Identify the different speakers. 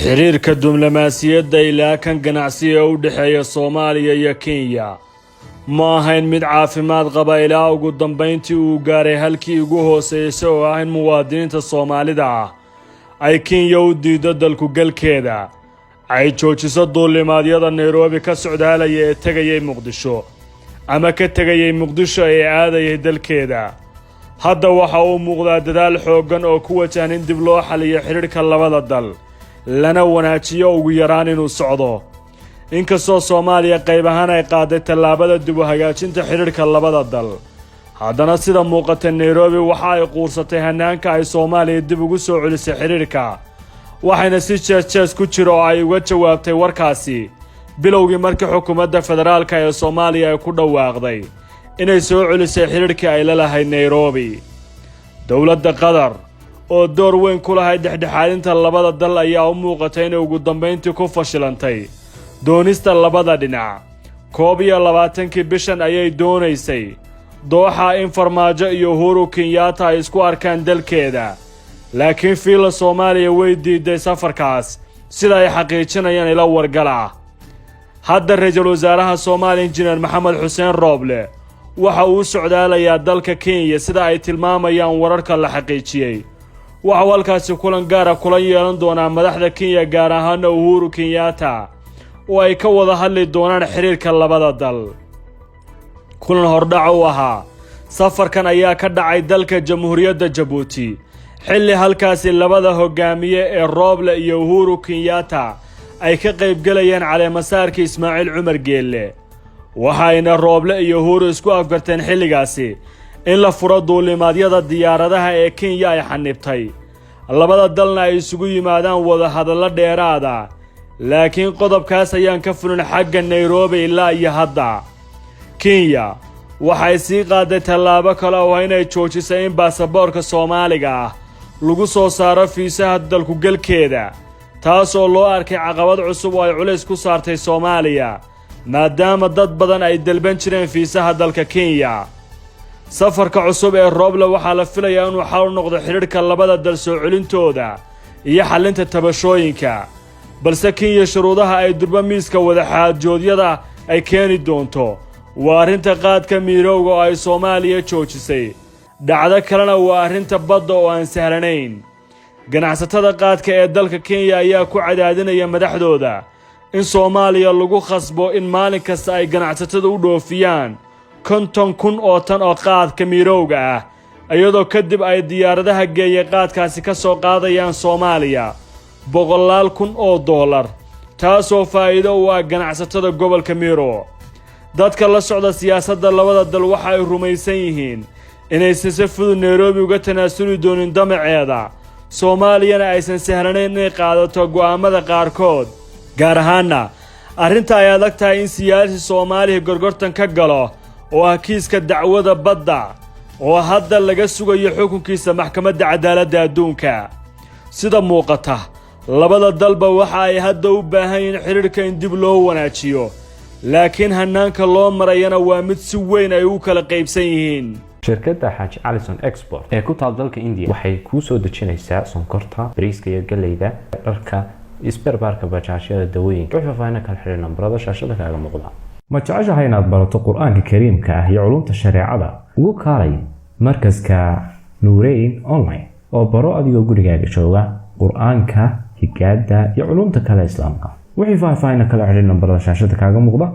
Speaker 1: xiriirka diblomaasiyadda ilaa kan ganacsiga u dhexeeya Soomaaliya iyo Kenya ma ahayn mid caafimaad qaba ilaa ugu dambeyntii uu gaaray halkii ugu hooseysay oo ah in muwaadiniinta Soomaalida ah ay Kenya u diido dalku galkeeda ay joojiso duulimaadyada Nairobi ka socdaalaya ee tagayay Muqdisho ama ka tagayay Muqdisho ee aadayay dalkeeda. hadda waxa uu muuqdaa dadaal xooggan oo ku wajahan in dib loo xaliyo xiriirka labada dal lana wanaajiyo ugu yaraan inuu socdo. inkastoo Soomaaliya qayb ahaan ay qaaday tallaabada dib u hagaajinta xiriirka labada dal, haddana sida muuqata Nairobi waxa ay quursatay hanaanka ay Soomaaliya dib ugu soo celisay xiriirka, waxayna si jees ku jiro oo ay uga jawaabtay warkaasi bilowgii markii xukuumadda federaalka ee Soomaaliya ay ku dhawaaqday inay soo celisay xiriirkii ay la lahayd Nairobi. dowladda Qatar oo door weyn ku lahayd dhexdhexaadinta labada dal ayaa u muuqatay inay ugu dambeyntii ku fashilantay doonista labada dhinac. 21 bishan ayay doonaysay Dooxa in Farmaajo iyo Uhuru Kenyatta ay isku arkaan dalkeeda, laakiin fiila Soomaaliya way diiday safarkaas sida ay xaqiijinayaan ila wargala. hadda ra'iisul wasaaraha Soomaaliya Injineer Maxamed Xuseen Rooble waxa uu socdaalayaa dalka Kenya sida ay tilmaamayaan wararka la xaqiijiyay. waxa walkaasi kulan gaar ah kula yeelan doonaa madaxda Kenya gaar ahaan Uhuru Kenyatta oo ay ka wada hadli doonaan xiriirka labada dal. kulan hordhac u ahaa safarkan ayaa ka dhacay dalka Jamhuuriyadda Djibouti xilli halkaasi labada hogaamiye ee Rooble iyo Uhuru Kenyatta ay ka qayb galayeen caleemasaarka Ismaaciil Cumar Geelle. waxayna Rooble iyo Uhuru isku afgarteen xilligaasi in la furo duulimaadyada diyaaradaha ee Kenya ay xanibtay, labada dalna ay isugu yimaadaan wada hadallo dheeraada. laakiin qodobkaas ayaan ka fulin xagga Nairobi ilaa iyo hadda. Kenya waxay sii qaaday tallaabo kale oo inay joojisay in baasaboorka Soomaaliga ah lagu soo saaro fiisaha dalku galkeeda, taas oo loo arkay caqabad cusub oo ay culays ku saartay Soomaaliya maadaama dad badan ay dalban jireen fiisaha dalka Kenya. safarka cusub ee Rooble waxaa la filayaa inuu xal u noqdo xiriirka labada dal soo celintooda iyo xalinta tabashooyinka, balse Kenya shuruudaha ay durba miiska wada xaajoodyada ay keeni doonto waa arrinta qaadka miirowga oo ay Soomaaliya joojisay. dhacdo kalena waa arrinta badda oo aan sahlanayn. ganacsatada qaadka ee dalka Kenya ayaa ku cadaadinaya madaxdooda in Soomaaliya lagu khasbo in maalin kasta ay ganacsatada u dhoofiyaan 50,000 oo tan oo qaadka miirowga ah, iyadoo kadib ay diyaaradaha geeya qaadkaasi ka soo qaadayaan Soomaaliya $100,000 oo dollar, taasoo faa'iido u ah ganacsatada gobolka Miro. dadka la socda siyaasadda labada dal waxa ay rumaysan yihiin inaysan si fudud Nairobi uga tanaasuli doonin damaceeda, Soomaaliyana aysan sahlanayn inay qaadato go'aamada qaarkood. gaar ahaanna arrinta ay adag tahay in siyaasi Soomaaliya gorgortan ka galo oo ah kiiska dacwada badda oo hadda laga sugayo xukunkiisa maxkamadda cadaaladda adduunka. sida muuqata labada dalba waxa ay hadda u baahan yihiin xiriirka in dib loo wanaajiyo, laakiin hanaanka loo marayana waa mid si weyn ay u kala qaybsan yihiin.
Speaker 2: shirkadda Xaaji Alison Export ee ku taal dalka India waxay ku soo dejinaysaa sonkorta, bariiska iyo galleyda, dharka, isbarbaarka bajaajyada, dawooyinka. wixii faahfaahin kala xiriir nambarada shaashada kaaga muuqda. ma jeceshahay inaad barato Qur'aanka Kariimka ah iyo culumta shareecada? ugu kaalay markaska Nuureyn Online oo baro adigoo gurigaaga jooga Qur'aanka, higaada iyo culumta kale Islaamka. wixii faahfaahin kala xiriir nambarada shaashada kaaga muuqda.